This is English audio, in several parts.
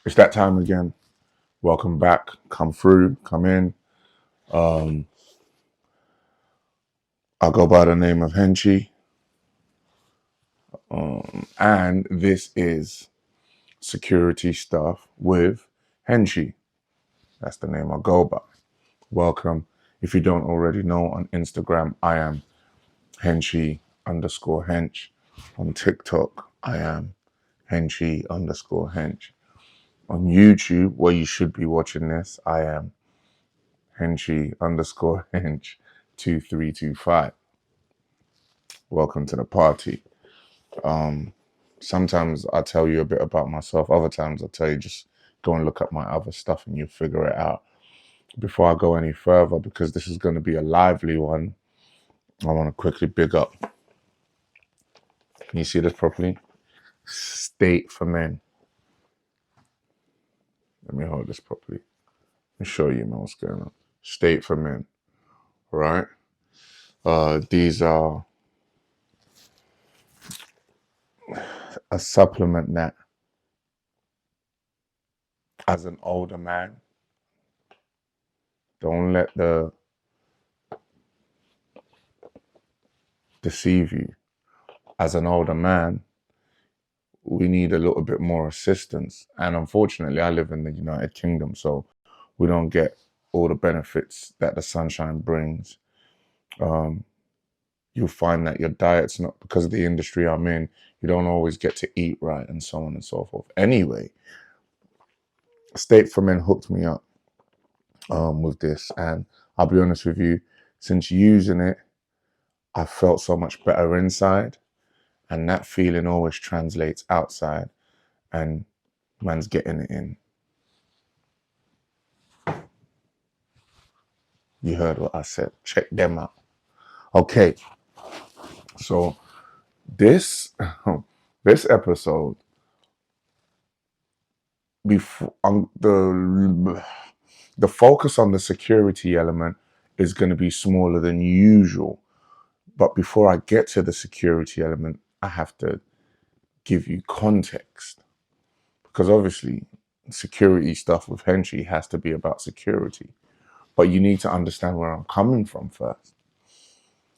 It's that time again. Welcome back. Come through. Come in. Um, I go by the name of Henchy, and this is security stuff with Henchy. That's the name I go by. Welcome. If you don't already know, on Instagram I am Henchy_hench. On TikTok I am Henchy_hench. On YouTube, where you should be watching this, I am Henchy_hench 2325. Welcome to the party. Sometimes I tell you a bit about myself. Other times I tell you just go and look at my other stuff and you figure it out. Before I go any further, because this is going to be a lively one, I want to quickly big up. Can you see this properly? State for Men. Let me hold this properly. Let me show you, man, what's going on. State for Men. Right? These are a supplement that, as an older man, don't let the deceive you. As an older man, we need a little bit more assistance. And unfortunately, I live in the United Kingdom, so we don't get all the benefits that the sunshine brings. You'll find that your diet's not, because of the industry I'm in, you don't always get to eat right and so on and so forth. Anyway, State for Men hooked me up with this. And I'll be honest with you, since using it, I felt so much better inside. And that feeling always translates outside. And man's getting it in. You heard what I said. Check them out. Okay, so this this episode, before the focus on the security element is going to be smaller than usual. But before I get to the security element, I have to give you context, because obviously security stuff with Henchy has to be about security. But you need to understand where I'm coming from first.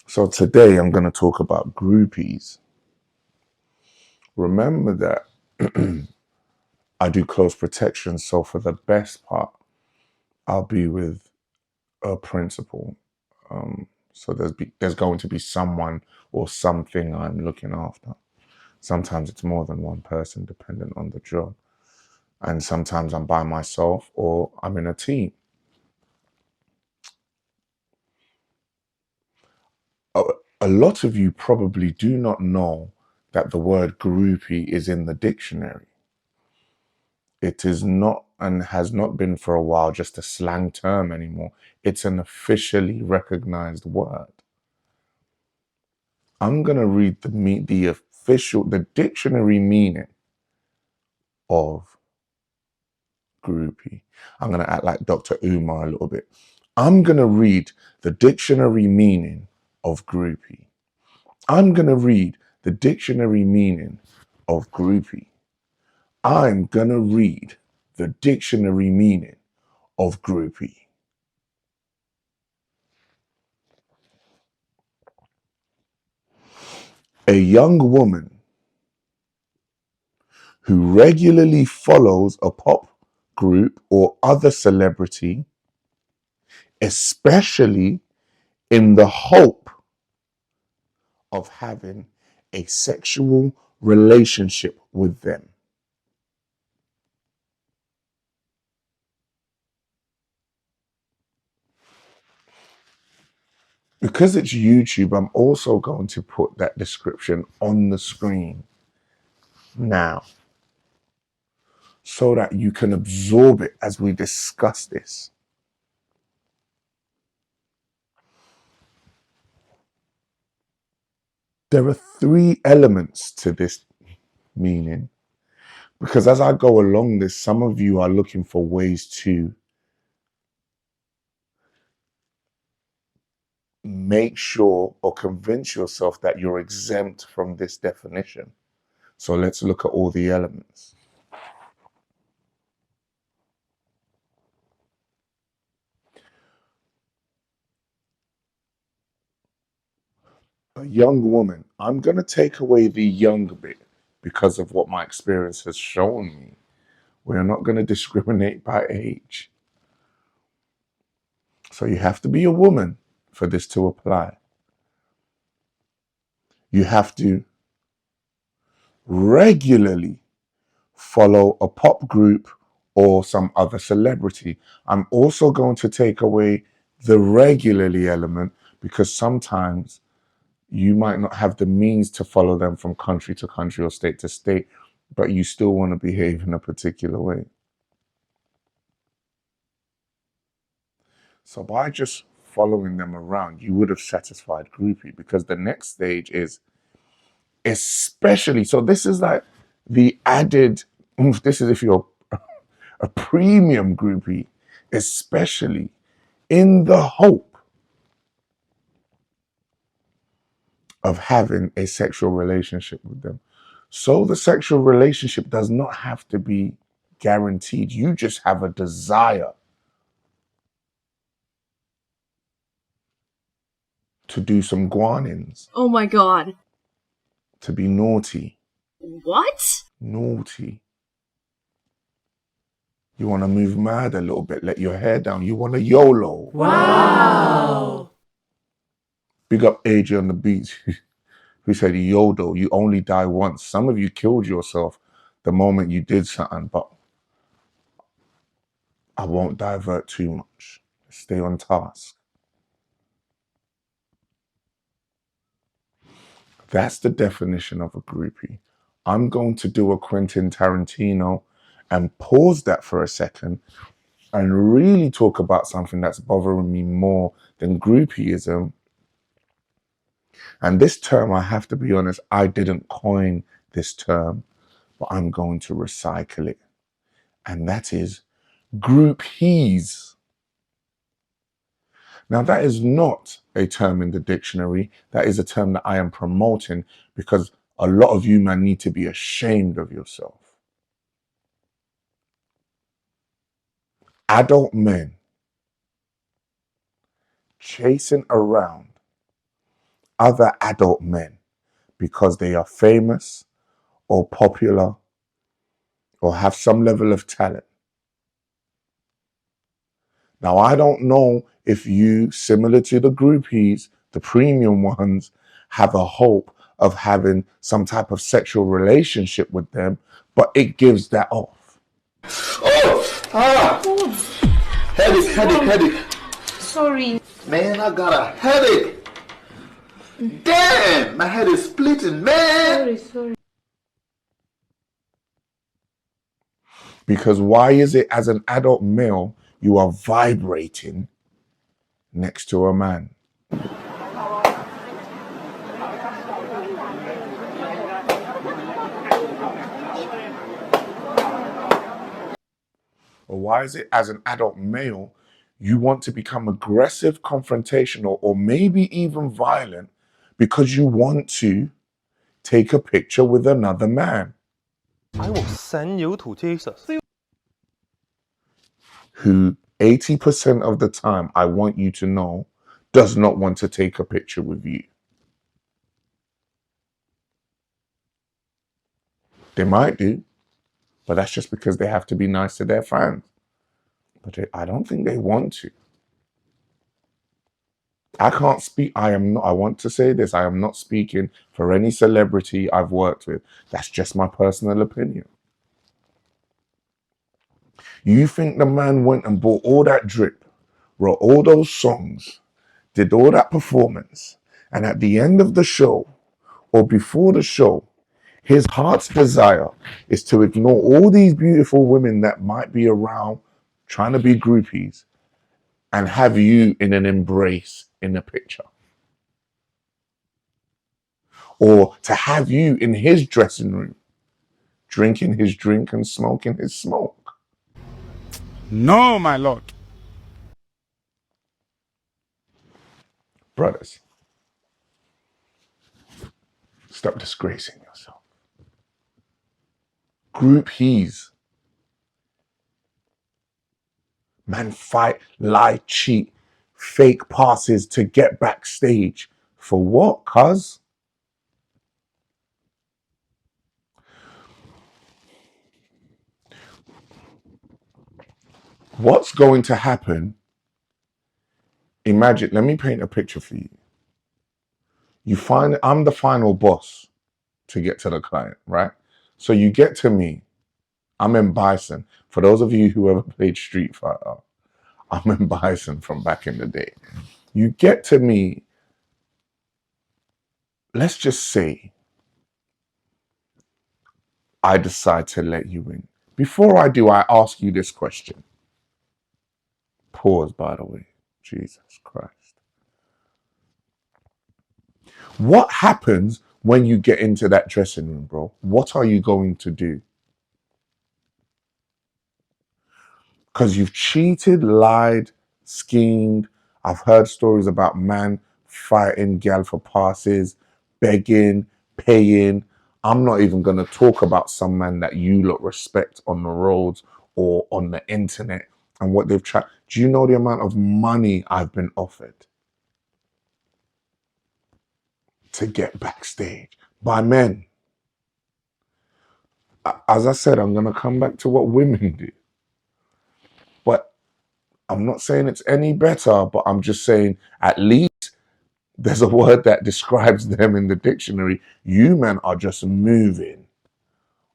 So today I'm going to talk about groupies. Remember that I do close protection, so for the best part, I'll be with a principal. So there's going to be someone or something I'm looking after. Sometimes it's more than one person, depending on the job. And sometimes I'm by myself or I'm in a team. A lot of you probably do not know that the word groupie is in the dictionary. It is not, and has not been for a while, just a slang term anymore. It's an officially recognized word. I'm going to read the dictionary meaning of groupie. I'm going to act like Dr. Umar a little bit. I'm going to read the dictionary meaning of groupie. I'm going to read the dictionary meaning of groupie. I'm going to read the dictionary meaning of groupie. A young woman who regularly follows a pop group or other celebrity, especially in the hope of having a sexual relationship with them. Because it's YouTube, I'm also going to put that description on the screen now so that you can absorb it as we discuss this. There are three elements to this meaning, because as I go along this, some of you are looking for ways to make sure or convince yourself that you're exempt from this definition. So let's look at all the elements. A young woman, I'm going to take away the young bit because of what my experience has shown me. We're not going to discriminate by age. So you have to be a woman for this to apply. You have to regularly follow a pop group or some other celebrity. I'm also going to take away the regularly element because sometimes you might not have the means to follow them from country to country or state to state, but you still want to behave in a particular way. So by just following them around, you would have satisfied groupie, because the next stage is especially, so this is like the added oomph. This is if you're a premium groupie, especially in the hope of having a sexual relationship with them. So the sexual relationship does not have to be guaranteed. You just have a desire to do some guanins. Oh my god. To be naughty. What? Naughty. You want to move mad a little bit, let your hair down. You want to YOLO. Wow. Big up AJ on the beach who said YOLO, you only die once. Some of you killed yourself the moment you did something, but I won't divert too much. Stay on task. That's the definition of a groupie. I'm going to do a Quentin Tarantino and pause that for a second and really talk about something that's bothering me more than groupieism. And this term, I have to be honest, I didn't coin this term, but I'm going to recycle it. And that is Grouphees. Now, that is not a term in the dictionary. That is a term that I am promoting because a lot of you man need to be ashamed of yourself. Adult men chasing around other adult men because they are famous or popular or have some level of talent. Now, I don't know if you, similar to the groupies, the premium ones, have a hope of having some type of sexual relationship with them, but it gives that off. Oh! Ah! Headache. Sorry. Man, I got a headache. Damn, my head is splitting, man. Sorry. Because why is it as an adult male, you are vibrating next to a man? Or why is it as an adult male, you want to become aggressive, confrontational, or maybe even violent because you want to take a picture with another man? I will send you to Jesus. Who 80% of the time, I want you to know, does not want to take a picture with you. They might do, but that's just because they have to be nice to their fans. But I don't think they want to. I can't speak. I want to say this. I am not speaking for any celebrity I've worked with. That's just my personal opinion. You think the man went and bought all that drip, wrote all those songs, did all that performance, and at the end of the show or before the show, his heart's desire is to ignore all these beautiful women that might be around trying to be groupies and have you in an embrace in a picture? Or to have you in his dressing room, drinking his drink and smoking his smoke? No, my lord. Brothers, stop disgracing yourself. Groupies. Man, fight, lie, cheat, fake passes to get backstage For what, cuz? What's going to happen? Imagine, let me paint a picture for you. You find I'm the final boss to get to the client, right? So you get to me. I'm in Bison. For those of you who ever played Street Fighter, I'm in Bison from back in the day. You get to me, let's just say I decide to let you in. Before I do, I ask you this question. Pause, by the way. Jesus Christ. What happens when you get into that dressing room, bro? What are you going to do? Because you've cheated, lied, schemed. I've heard stories about man fighting gal for passes, begging, paying. I'm not even going to talk about some man that you lot respect on the roads or on the internet and what they've tried. Do you know the amount of money I've been offered to get backstage by men? As I said, I'm going to come back to what women do. But I'm not saying it's any better, but I'm just saying at least there's a word that describes them in the dictionary. You men are just moving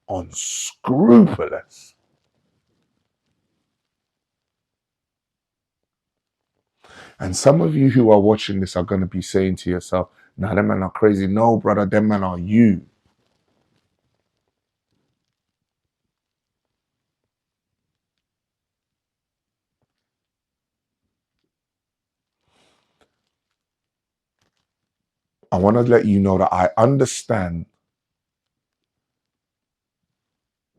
unscrupulous. And some of you who are watching this are going to be saying to yourself, nah, them men are crazy. No, brother, them men are you. I want to let you know that I understand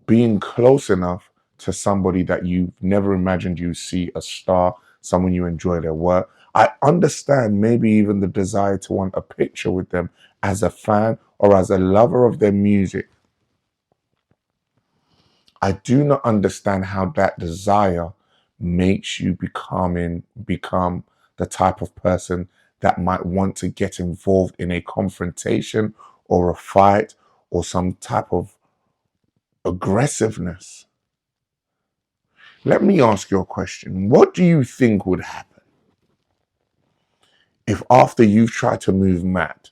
being close enough to somebody that you've never imagined you see a star, someone you enjoy their work. I understand maybe even the desire to want a picture with them as a fan or as a lover of their music. I do not understand how that desire makes you become the type of person that might want to get involved in a confrontation or a fight or some type of aggressiveness. Let me ask you a question. What do you think would happen if after you've tried to move mad,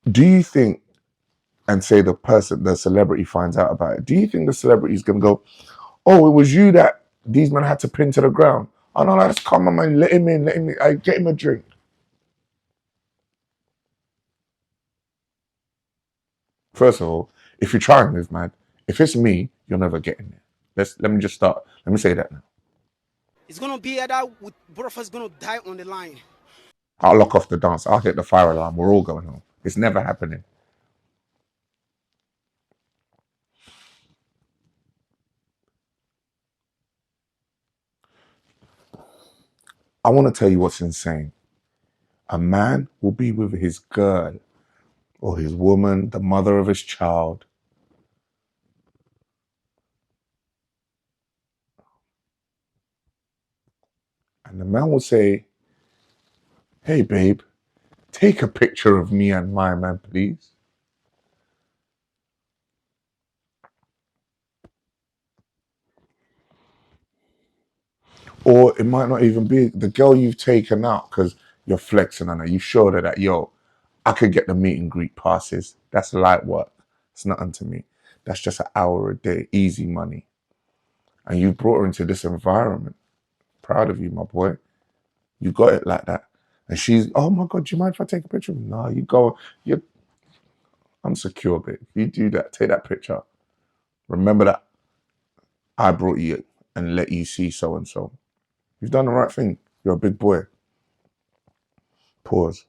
do you think, and say the celebrity finds out about it, do you think the celebrity is going to go, oh, it was you that these men had to pin to the ground? Oh, no, let's come on, man, let him in, I get him a drink. First of all, if you try and move mad, if it's me, you're never getting there. Let me just start. Let me say that now. It's gonna be either both of us gonna die on the line. I'll lock off the dance. I'll hit the fire alarm. We're all going home. It's never happening. I want to tell you what's insane. A man will be with his girl or his woman, the mother of his child. And the man will say, hey, babe, take a picture of me and my man, please. Or it might not even be the girl you've taken out because you're flexing on her. You showed her that, yo, I could get the meet and greet passes. That's light work. It's nothing to me. That's just an hour a day, easy money. And you brought her into this environment. Proud of you, my boy. You got it like that. And she's, oh my God, do you mind if I take a picture? No, you go, you're unsecure, babe. You do that, take that picture. Remember that I brought you and let you see so and so. You've done the right thing. You're a big boy. Pause.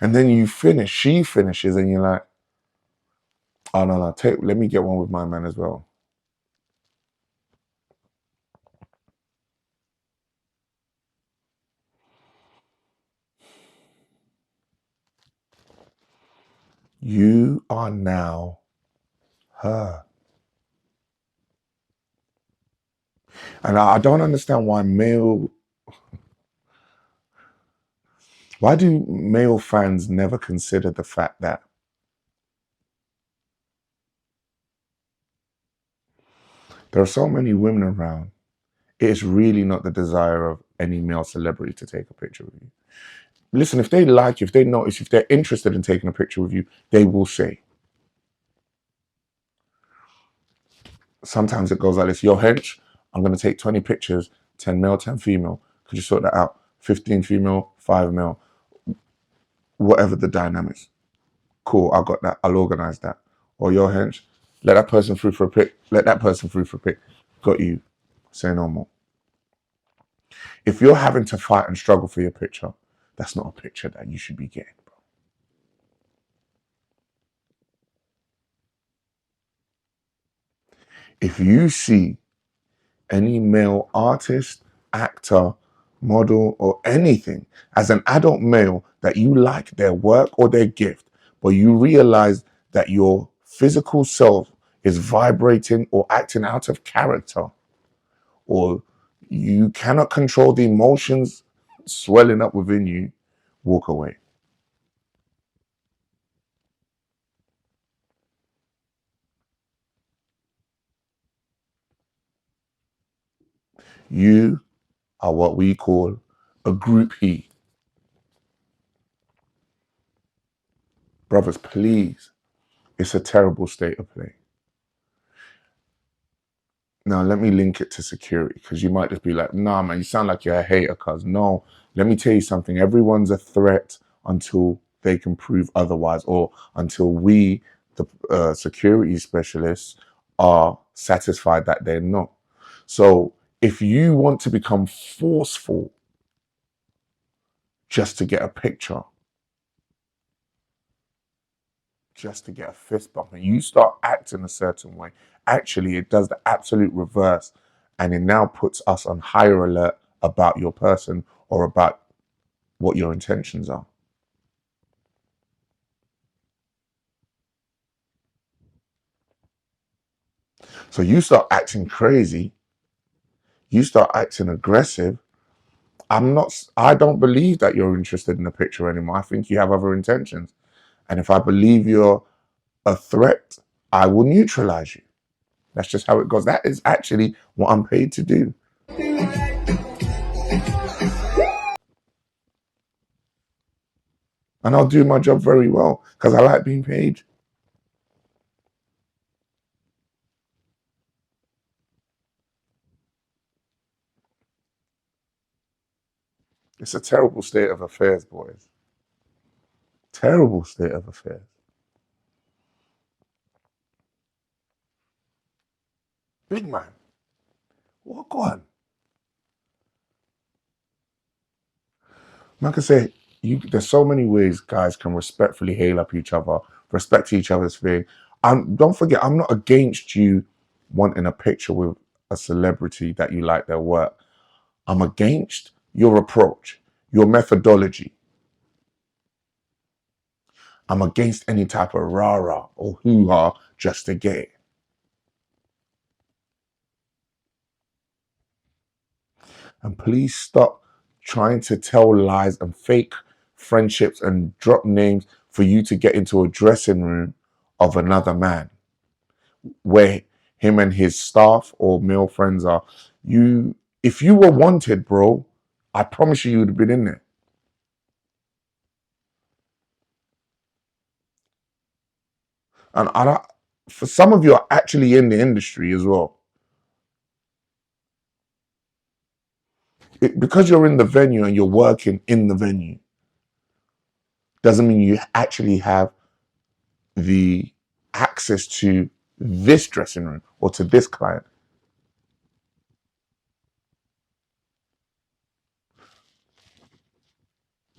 And then you finish, she finishes, and you're like, oh no, no, let me get one with my man as well. You are now her. And I don't understand why do male fans never consider the fact that there are so many women around. It is really not the desire of any male celebrity to take a picture with you. Listen, if they like you, if they notice, if they're interested in taking a picture with you, they will say. Sometimes it goes like this: yo, Hench, I'm going to take 20 pictures, 10 male, 10 female. Could you sort that out? 15 female, 5 male, whatever the dynamics. Cool, I got that. I'll organize that. Or yo, Hench, let that person through for a pic. Let that person through for a pic. Got you. Say no more. If you're having to fight and struggle for your picture, that's not a picture that you should be getting, bro. If you see any male artist, actor, model, or anything as an adult male that you like their work or their gift, but you realize that your physical self is vibrating or acting out of character, or you cannot control the emotions swelling up within you, walk away. You are what we call a groupie. Brothers, please, it's a terrible state of play. Now, let me link it to security, because you might just be like, nah, man, you sound like you're a hater, cuz. No, let me tell you something. Everyone's a threat until they can prove otherwise, or until we, the security specialists, are satisfied that they're not. So if you want to become forceful just to get a picture, just to get a fist bump, and you start acting a certain way, actually it does the absolute reverse, and it now puts us on higher alert about your person or about what your intentions are. So you start acting crazy, you start acting aggressive. I don't believe that you're interested in the picture anymore. I think you have other intentions. And if I believe you're a threat, I will neutralize you. That's just how it goes. That is actually what I'm paid to do. And I'll do my job very well because I like being paid. It's a terrible state of affairs, boys. Terrible state of affairs. Big man, what on? Like I say, there's so many ways guys can respectfully hail up each other, respect each other's thing. And don't forget, I'm not against you wanting a picture with a celebrity that you like their work. I'm against your approach, your methodology. I'm against any type of rah-rah or hoo-ha just to get it. And please stop trying to tell lies and fake friendships and drop names for you to get into a dressing room of another man where him and his staff or male friends are. If you were wanted, bro, I promise you would have been in there. And for some of you are actually in the industry as well. Because you're in the venue and you're working in the venue doesn't mean you actually have the access to this dressing room or to this client.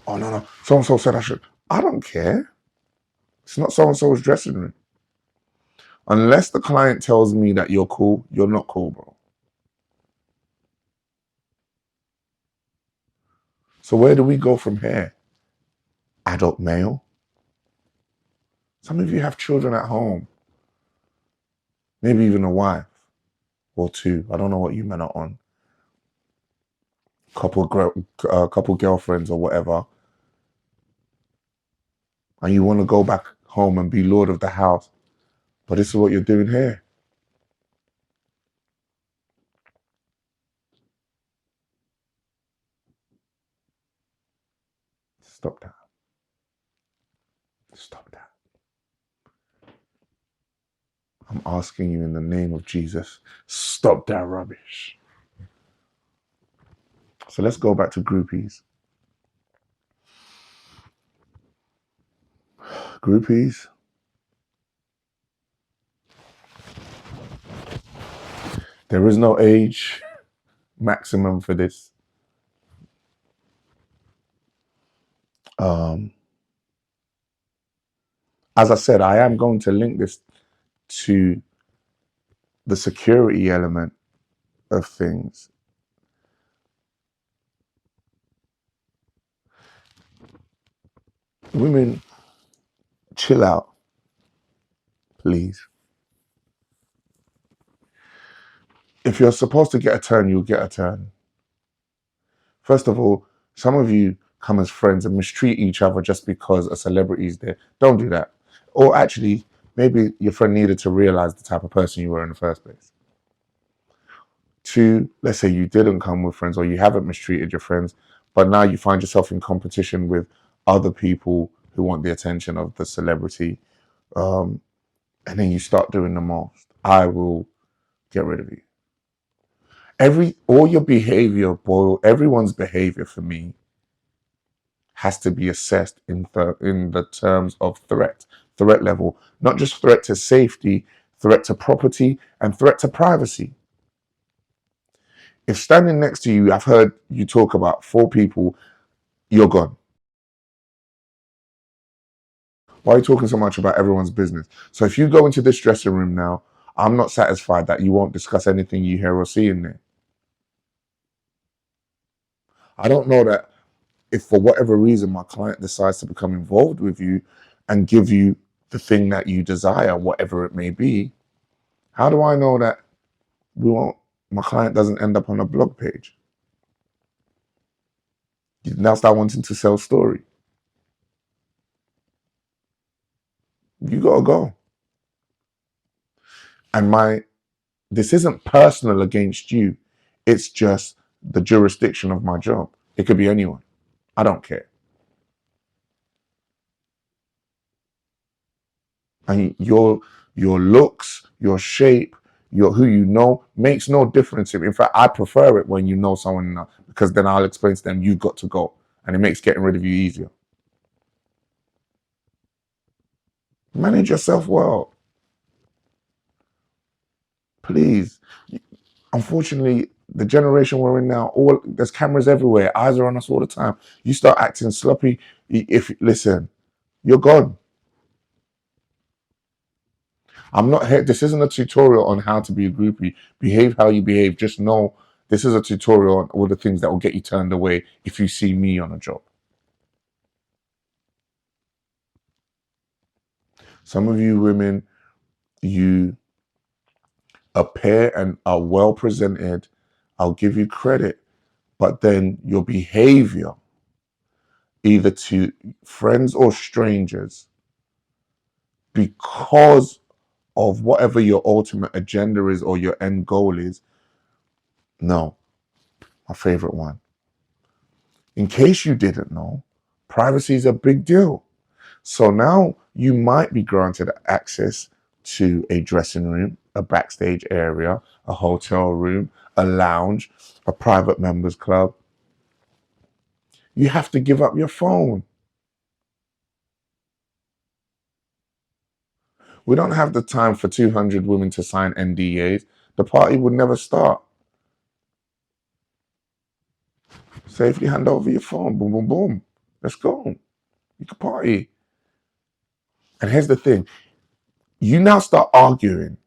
Oh, no. So and so said I should. I don't care. It's not so and so's dressing room. Unless the client tells me that you're cool, you're not cool, bro. So where do we go from here? Adult male? Some of you have children at home. Maybe even a wife or two. I don't know what you men are on. couple girlfriends or whatever, and you want to go back home and be lord of the house, but this is what you're doing here. Stop that. Stop that. I'm asking you in the name of Jesus, stop that rubbish. So let's go back to groupies. Groupies, there is no age maximum for this. As I said, I am going to link this to the security element of things. Women, chill out, please. If you're supposed to get a turn, you'll get a turn. First of all, some of you come as friends and mistreat each other just because a celebrity is there. Don't do that. Or actually, maybe your friend needed to realize the type of person you were in the first place. Two, let's say you didn't come with friends or you haven't mistreated your friends, but now you find yourself in competition with other people who want the attention of the celebrity, and then you start doing the most. I will get rid of you. All your behavior, everyone's behavior for me has to be assessed in the terms of threat level, not just threat to safety, threat to property, and threat to privacy. If standing next to you, I've heard you talk about 4 people, you're gone. Why are you talking so much about everyone's business? So if you go into this dressing room now, I'm not satisfied that you won't discuss anything you hear or see in there. I don't know that if for whatever reason my client decides to become involved with you and give you the thing that you desire, whatever it may be, how do I know that my client doesn't end up on a blog page? You now start wanting to sell story. You gotta go. And this isn't personal against you. It's just the jurisdiction of my job. It could be anyone. I don't care. And your looks, your shape, who you know makes no difference. In fact, I prefer it when you know someone enough, because then I'll explain to them you got to go, and it makes getting rid of you easier. Manage yourself well, please. Unfortunately, the generation we're in now, there's cameras everywhere. Eyes are on us all the time. You start acting sloppy, listen, you're gone. I'm not here. This isn't a tutorial on how to be a groupie. Behave how you behave. Just know this is a tutorial on all the things that will get you turned away if you see me on a job. Some of you women, you appear and are well presented. I'll give you credit. But then your behavior, either to friends or strangers, because of whatever your ultimate agenda is or your end goal is, no, my favorite one. In case you didn't know, privacy is a big deal. So now you might be granted access to a dressing room, a backstage area, a hotel room, a lounge, a private members club. You have to give up your phone. We don't have the time for 200 women to sign NDAs. The party would never start. Safely hand over your phone. Boom, boom, boom. Let's go. You can party. And here's the thing. You now start arguing.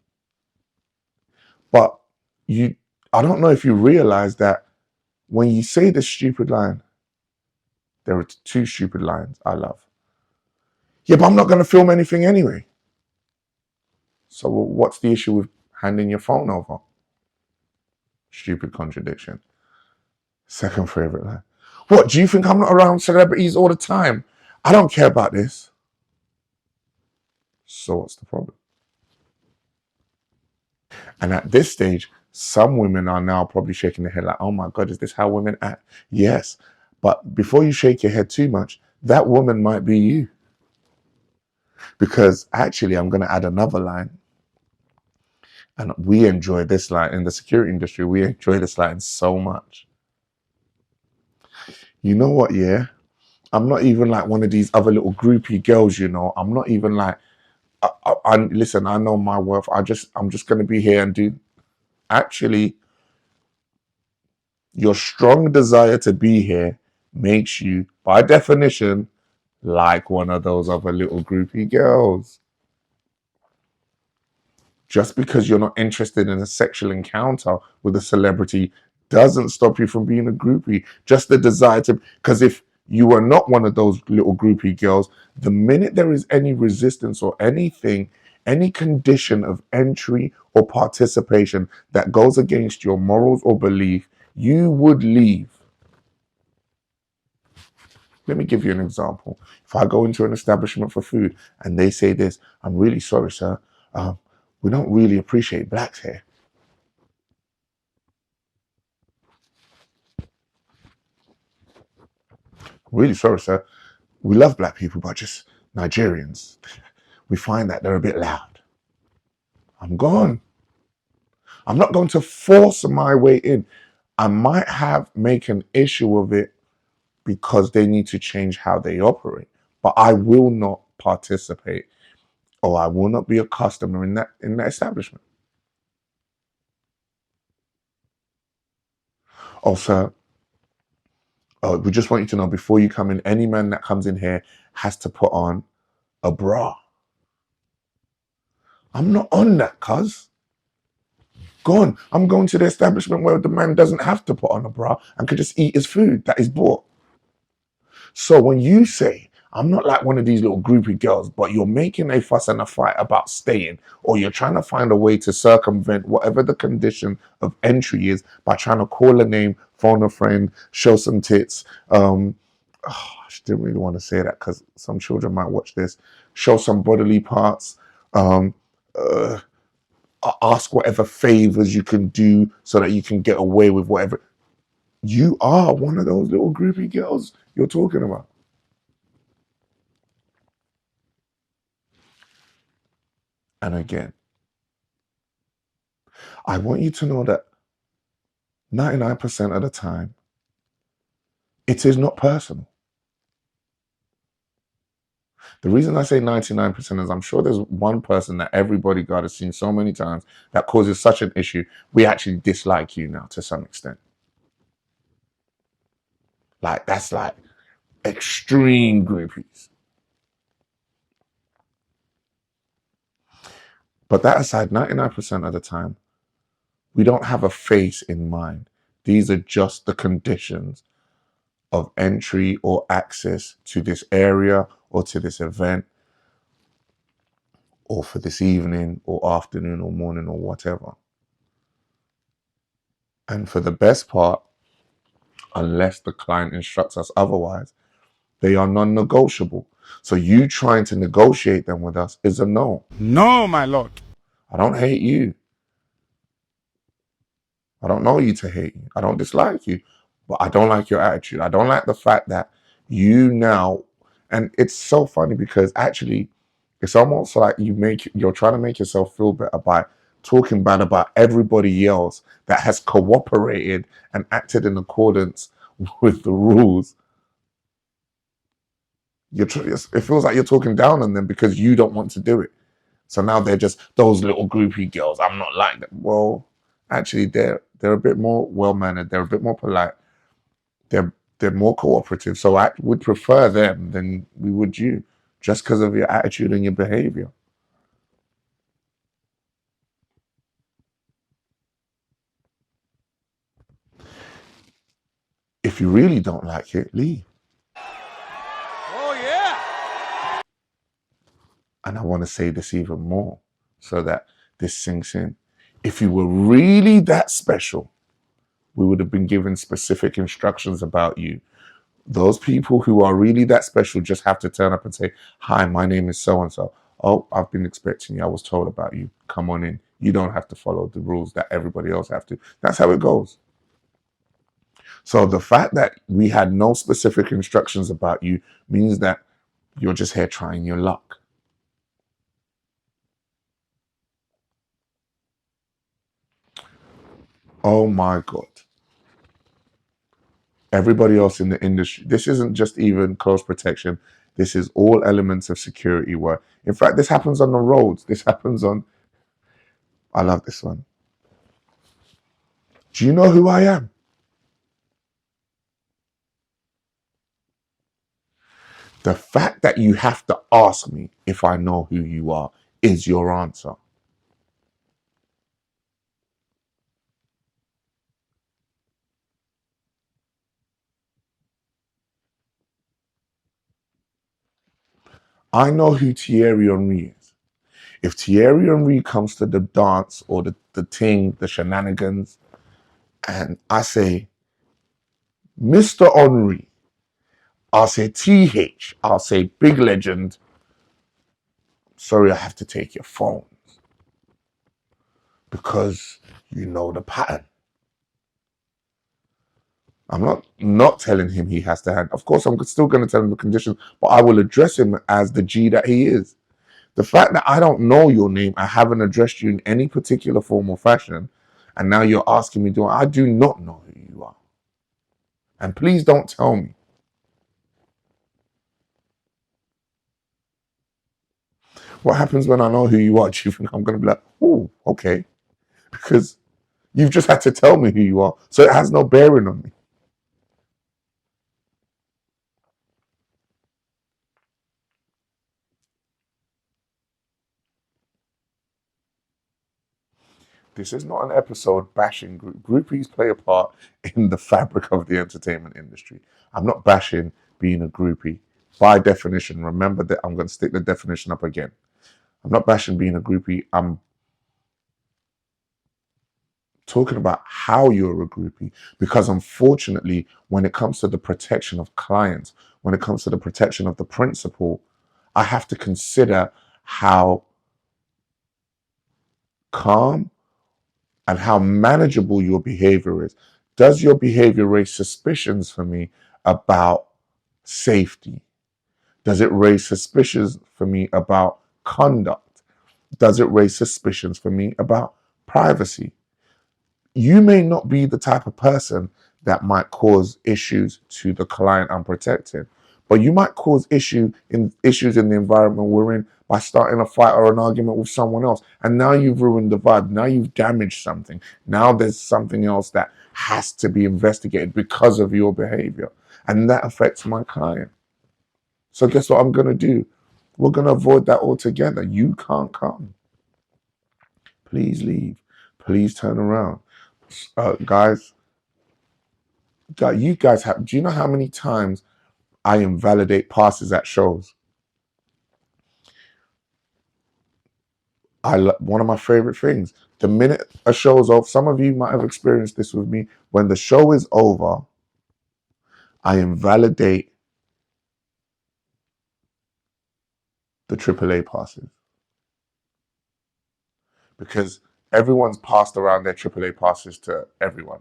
But I don't know if you realize that when you say this stupid line, there are 2 stupid lines I love. Yeah, but I'm not going to film anything anyway. So what's the issue with handing your phone over? Stupid contradiction. Second favorite line. What, do you think I'm not around celebrities all the time? I don't care about this. So what's the problem? And at this stage, some women are now probably shaking their head like, oh my God, is this how women act? Yes. But before you shake your head too much, that woman might be you. Because actually, I'm going to add another line. And we enjoy this line in the security industry. We enjoy this line so much. You know what, yeah? I'm not even like one of these other little groupie girls, you know. I'm not even like, listen, I know my worth. I'm just going to be here and do. Actually, your strong desire to be here makes you, by definition, like one of those other little groupie girls. Just because you're not interested in a sexual encounter with a celebrity doesn't stop you from being a groupie. Just the desire to, because if you are not one of those little groupie girls, the minute there is any resistance or anything, any condition of entry or participation that goes against your morals or belief, you would leave. Let me give you an example. If I go into an establishment for food and they say this, I'm really sorry, sir. We don't really appreciate blacks here. Really sorry, sir. We love black people, but just Nigerians, we find that they're a bit loud. I'm gone. I'm not going to force my way in. I might make an issue of it because they need to change how they operate, but I will not participate or I will not be a customer in that establishment. Also, we just want you to know before you come in, any man that comes in here has to put on a bra. I'm not on that, cuz. Gone. I'm going to the establishment where the man doesn't have to put on a bra and can just eat his food that is bought. So when you say, I'm not like one of these little groupie girls, but you're making a fuss and a fight about staying, or you're trying to find a way to circumvent whatever the condition of entry is by trying to call a name, phone a friend, show some tits. I didn't really want to say that because some children might watch this. Show some bodily parts. Ask whatever favors you can do so that you can get away with whatever. You are one of those little groupie girls you're talking about. And again, I want you to know that 99% of the time, it is not personal. The reason I say 99% is I'm sure there's one person that every bodyguard has seen so many times that causes such an issue, we actually dislike you now to some extent. Like, that's like extreme groupies. But that aside, 99% of the time, we don't have a face in mind. These are just the conditions of entry or access to this area or to this event or for this evening or afternoon or morning or whatever. And for the best part, unless the client instructs us otherwise, they are non-negotiable. So you trying to negotiate them with us is a no. No, my lord. I don't hate you. I don't know you to hate you. I don't dislike you, but I don't like your attitude. I don't like the fact that you now, and it's so funny because actually it's almost like you're trying to make yourself feel better by talking bad about everybody else that has cooperated and acted in accordance with the rules. It feels like you're talking down on them because you don't want to do it. So now they're just those little groupie girls. I'm not like that. Well, actually, they're a bit more well-mannered. They're a bit more polite. They're more cooperative. So I would prefer them than we would you, just because of your attitude and your behavior. If you really don't like it, leave. Oh, yeah. And I want to say this even more so that this sinks in. If you were really that special, we would have been given specific instructions about you. Those people who are really that special just have to turn up and say, hi, my name is so-and-so. Oh, I've been expecting you. I was told about you. Come on in. You don't have to follow the rules that everybody else have to. That's how it goes. So the fact that we had no specific instructions about you means that you're just here trying your luck. Oh my God. Everybody else in the industry, this isn't just even close protection. This is all elements of security work. In fact, this happens on the roads. This happens on, I love this one. Do you know who I am? The fact that you have to ask me if I know who you are is your answer. I know who Thierry Henry is. If Thierry Henry comes to the dance or the ting, the shenanigans, and I say, Mr. Henry, I'll say TH, I'll say big legend, sorry, I have to take your phone because you know the pattern. I'm not telling him he has to hand. Of course, I'm still going to tell him the conditions, but I will address him as the G that he is. The fact that I don't know your name, I haven't addressed you in any particular form or fashion, and now you're asking me, I do not know who you are. And please don't tell me. What happens when I know who you are? Do you think I'm going to be like, oh, okay? Because you've just had to tell me who you are, so it has no bearing on me. This is not an episode bashing groupies play a part in the fabric of the entertainment industry. I'm not bashing being a groupie. By definition, remember that I'm going to stick the definition up again. I'm not bashing being a groupie. I'm talking about how you're a groupie, because unfortunately, when it comes to the protection of clients, when it comes to the protection of the principal, I have to consider how calm and how manageable your behavior is. Does your behavior raise suspicions for me about safety? Does it raise suspicions for me about conduct? Does it raise suspicions for me about privacy? You may not be the type of person that might cause issues to the client I'm protecting, but you might cause issues in the environment we're in by starting a fight or an argument with someone else. And now you've ruined the vibe. Now you've damaged something. Now there's something else that has to be investigated because of your behavior. And that affects my client. So guess what I'm going to do? We're going to avoid that altogether. You can't come. Please leave. Please turn around. Guys, you guys have, do you know how many times I invalidate passes at shows? One of my favorite things, the minute a show is over, some of you might have experienced this with me, when the show is over, I invalidate the AAA passes. Because everyone's passed around their AAA passes to everyone.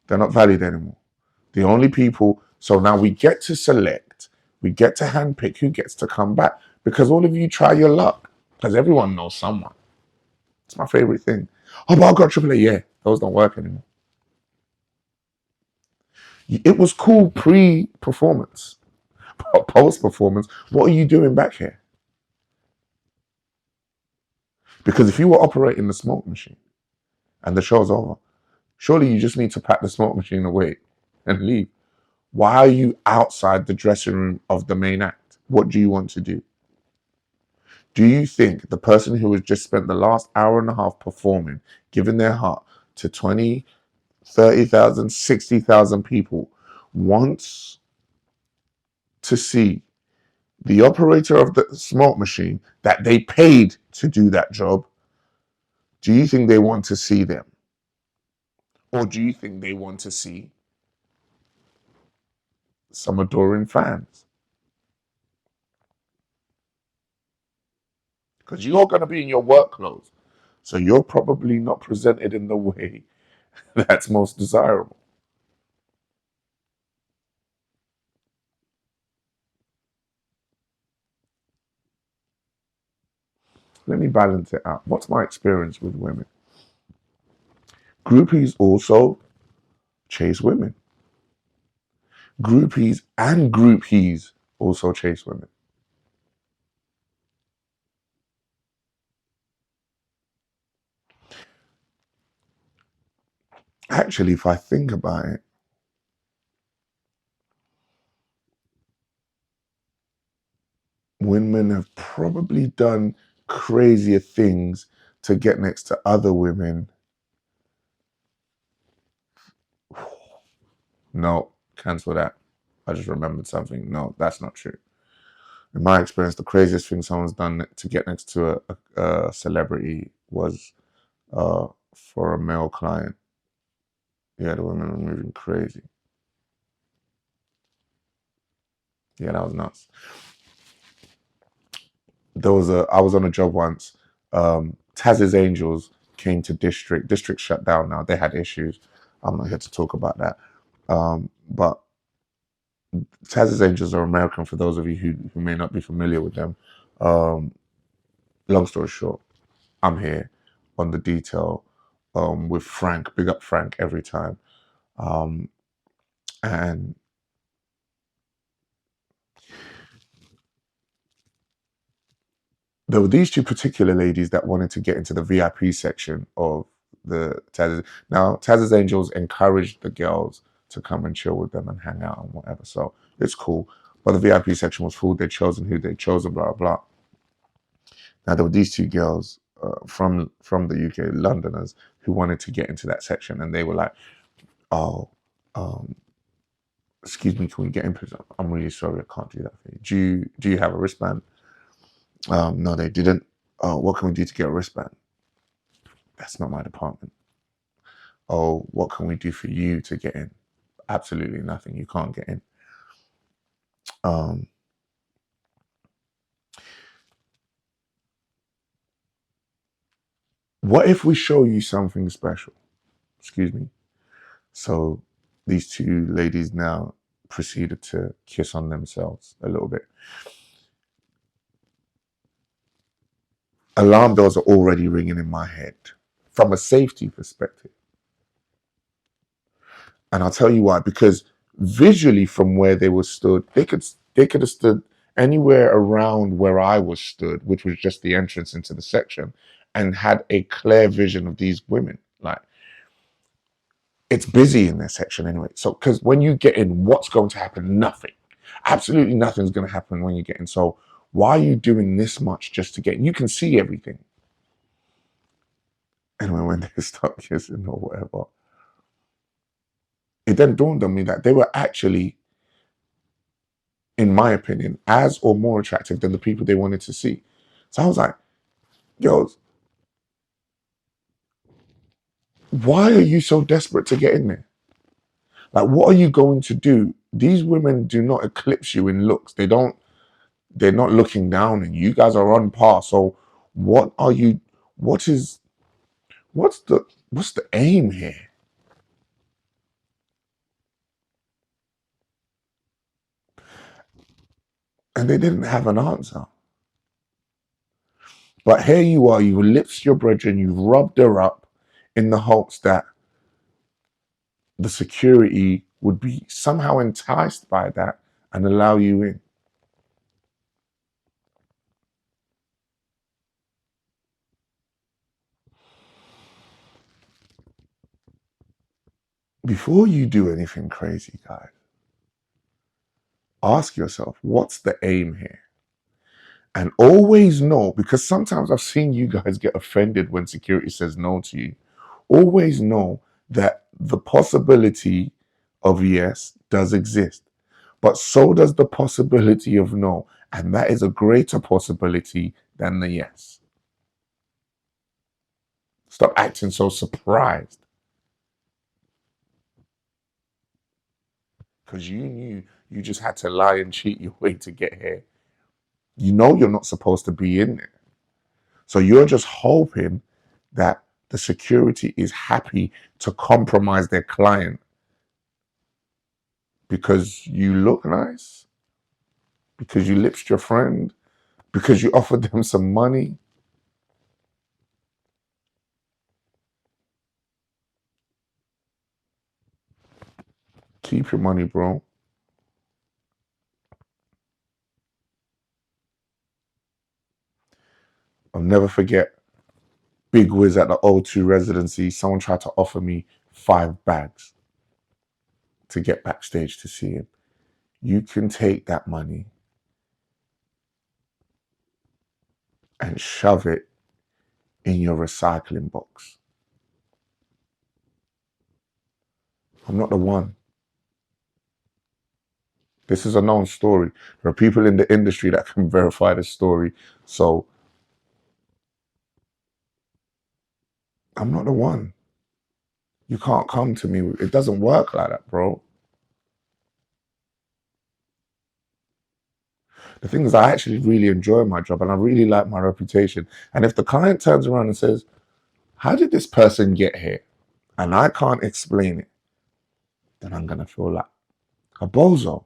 They're not valid anymore. The only people, so now we get to select, we get to handpick who gets to come back, because all of you try your luck, because everyone knows someone. It's my favorite thing. Oh, but I've got AAA. Yeah, those don't work anymore. It was cool pre-performance. Post-performance, what are you doing back here? Because if you were operating the smoke machine and the show's over, surely you just need to pack the smoke machine away and leave. Why are you outside the dressing room of the main act? What do you want to do? Do you think the person who has just spent the last hour and a half performing, giving their heart to 20, 30,000, 60,000 people, wants to see the operator of the smoke machine that they paid to do that job? Do you think they want to see them? Or do you think they want to see some adoring fans? Because you're going to be in your work clothes. So you're probably not presented in the way that's most desirable. Let me balance it out. What's my experience with women? Groupies also chase women. Groupies and groupies also chase women. Actually, if I think about it, women have probably done crazier things to get next to other women. No, cancel that. I just remembered something. No, that's not true. In my experience, the craziest thing someone's done to get next to a celebrity was for a male client. Yeah, the women were moving crazy. Yeah, that was nuts. I was on a job once. Taz's Angels came to District shut down now. They had issues. I'm not here to talk about that. But Taz's Angels are American, for those of you who may not be familiar with them. Long story short, I'm here on the detail with Frank. Big up Frank every time. And there were these two particular ladies that wanted to get into the VIP section of the Taz's. Now, Taz's Angels encouraged the girls to come and chill with them and hang out and whatever. So it's cool. But the VIP section was full. They'd chosen who they'd chosen, blah, blah. Now, there were these two girls from the UK, Londoners, who wanted to get into that section. And they were like, oh, excuse me, can we get in? I'm really sorry, I can't do that for you. Do you have a wristband? No, they didn't. Oh, what can we do to get a wristband? That's not my department. Oh, what can we do for you to get in? Absolutely nothing. You can't get in. What if we show you something special? Excuse me. So these two ladies now proceeded to kiss on themselves a little bit. Alarm bells are already ringing in my head from a safety perspective. And I'll tell you why, because visually from where they were stood, they could have stood anywhere around where I was stood, which was just the entrance into the section, and had a clear vision of these women. Like, it's busy in their section anyway. So, because when you get in, what's going to happen? Nothing. Absolutely nothing's going to happen when you get in. So why are you doing this much just to get in? You can see everything. Anyway, when they start kissing or whatever, it then dawned on me that they were actually, in my opinion, as or more attractive than the people they wanted to see. So I was like, girls, why are you so desperate to get in there? Like, what are you going to do? These women do not eclipse you in looks. They're not looking down and you guys are on par. So what's the aim here? And they didn't have an answer. But here you are, you've lips your brethren, you've rubbed her up in the hopes that the security would be somehow enticed by that and allow you in. Before you do anything crazy, guys, ask yourself, what's the aim here? And always know, because sometimes I've seen you guys get offended when security says no to you. Always know that the possibility of yes does exist, but so does the possibility of no. And that is a greater possibility than the yes. Stop acting so surprised. because you knew you just had to lie and cheat your way to get here. You know you're not supposed to be in there. So you're just hoping that the security is happy to compromise their client because you look nice, because you lipped your friend, because you offered them some money. Keep your money, bro. I'll never forget Big Wiz at the O2 residency. Someone tried to offer me 5 bags to get backstage to see him. You can take that money and shove it in your recycling box. I'm not the one. This is a known story. There are people in the industry that can verify this story. So I'm not the one. You can't come to me. It doesn't work like that, bro. The thing is, I actually really enjoy my job and I really like my reputation. And if the client turns around and says, how did this person get here? And I can't explain it, then I'm going to feel like a bozo.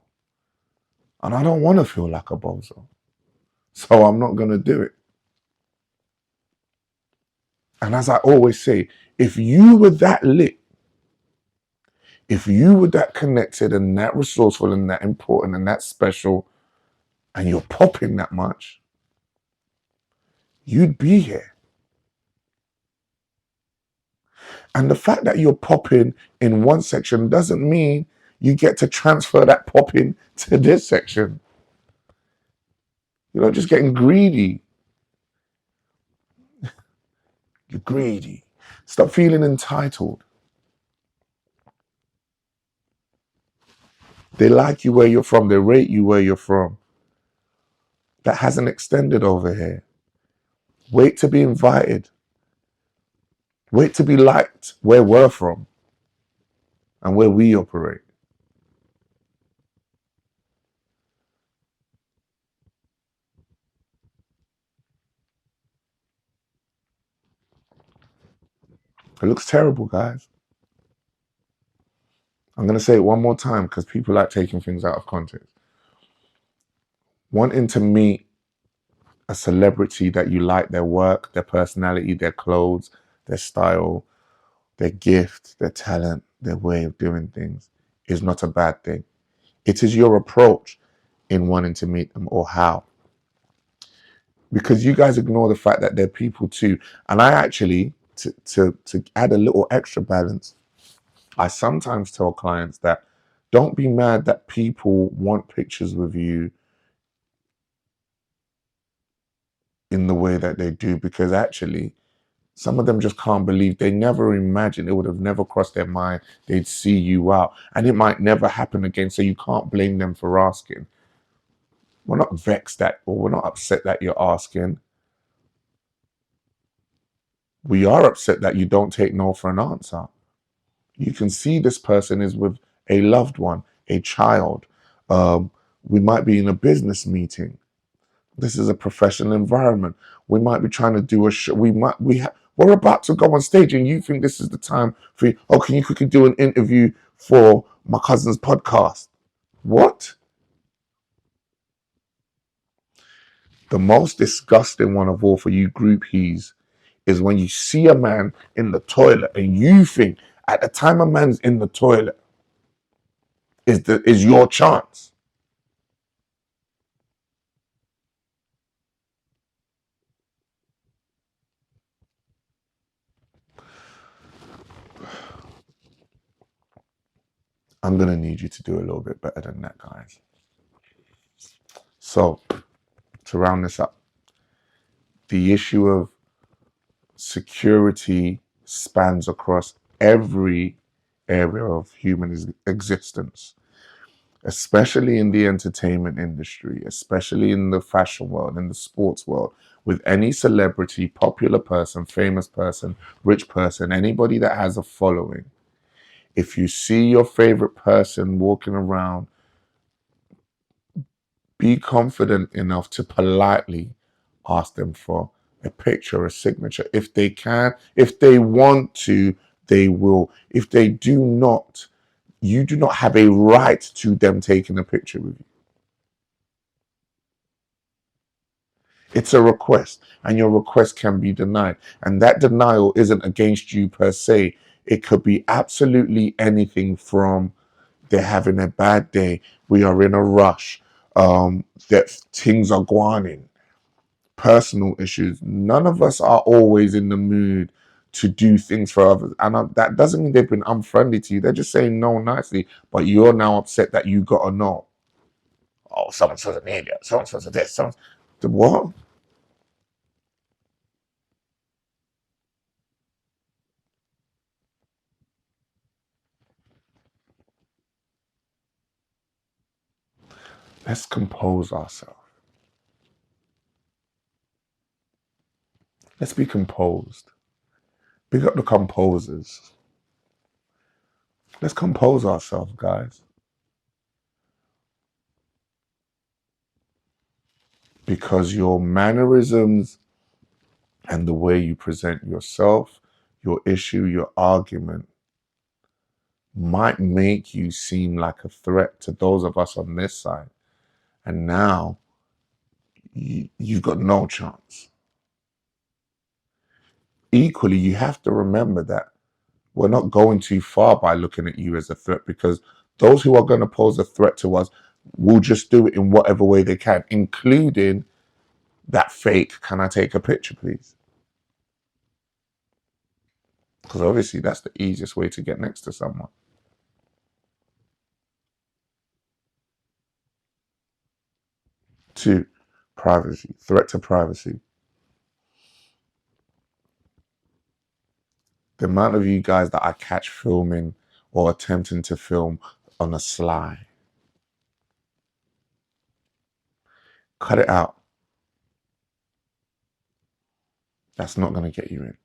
And I don't want to feel like a bozo. So I'm not going to do it. And as I always say, if you were that lit, if you were that connected and that resourceful and that important and that special, and you're popping that much, you'd be here. And the fact that you're popping in one section doesn't mean you get to transfer that popping to this section. You're not just getting greedy. You're greedy. Stop feeling entitled. They like you where you're from. They rate you where you're from. That hasn't extended over here. Wait to be invited. Wait to be liked where we're from and where we operate. It looks terrible, guys. I'm going to say it one more time because people like taking things out of context. Wanting to meet a celebrity that you like their work, their personality, their clothes, their style, their gift, their talent, their way of doing things is not a bad thing. It is your approach in wanting to meet them or how. Because you guys ignore the fact that they're people too. And I actually, to add a little extra balance, I sometimes tell clients that don't be mad that people want pictures with you in the way that they do, because actually some of them just can't believe, they never imagined, it would have never crossed their mind they'd see you out, and it might never happen again, so you can't blame them for asking. We're not vexed that, or we're not upset that you're asking. We are upset that you don't take no for an answer. You can see this person is with a loved one, a child. We might be in a business meeting. This is a professional environment. We might be trying to do a show. We're about to go on stage, and you think this is the time for you. Oh, can you quickly do an interview for my cousin's podcast? What? The most disgusting one of all for you groupies is when you see a man in the toilet and you think at the time a man's in the toilet is your chance. I'm going to need you to do a little bit better than that, guys. So, to round this up, the issue of security spans across every area of human existence, especially in the entertainment industry, especially in the fashion world, in the sports world, with any celebrity, popular person, famous person, rich person, anybody that has a following. If you see your favorite person walking around, be confident enough to politely ask them for a picture, a signature. If they can, if they want to, they will. If they do not, you do not have a right to them taking a picture with you. It's a request, and your request can be denied. And that denial isn't against you per se. It could be absolutely anything from they're having a bad day, we are in a rush, that things are going in, personal issues. None of us are always in the mood to do things for others. And that doesn't mean they've been unfriendly to you. They're just saying no nicely, but you're now upset that you got a no. Oh, someone's an idiot. Someone's a this. Someone's the what? Let's compose ourselves. Let's be composed. Big up the composers. Let's compose ourselves, guys. Because your mannerisms and the way you present yourself, your issue, your argument might make you seem like a threat to those of us on this side. And now you've got no chance. Equally, you have to remember that we're not going too far by looking at you as a threat, because those who are going to pose a threat to us will just do it in whatever way they can, including that fake, can I take a picture, please? Because obviously that's the easiest way to get next to someone. 2, privacy, threat to privacy. The amount of you guys that I catch filming or attempting to film on a sly, cut it out. That's not going to get you in.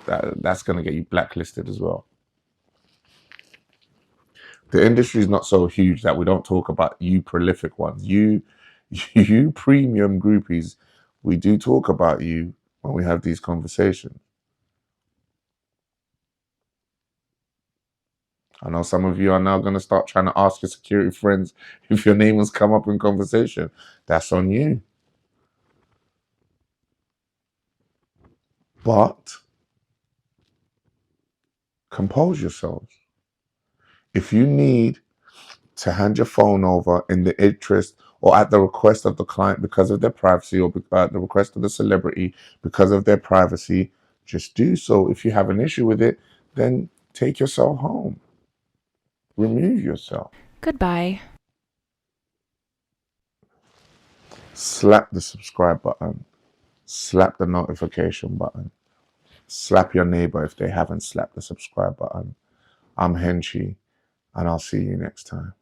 That's going to get you blacklisted as well. The industry is not so huge that we don't talk about you prolific ones. You premium groupies, we do talk about you when we have these conversations. I know some of you are now going to start trying to ask your security friends if your name has come up in conversation. That's on you. But compose yourselves. If you need to hand your phone over in the interest or at the request of the client because of their privacy, or at the request of the celebrity because of their privacy, just do so. If you have an issue with it, then take yourself home. Remove yourself. Goodbye. Slap the subscribe button. Slap the notification button. Slap your neighbor if they haven't slapped the subscribe button. I'm Henchy, and I'll see you next time.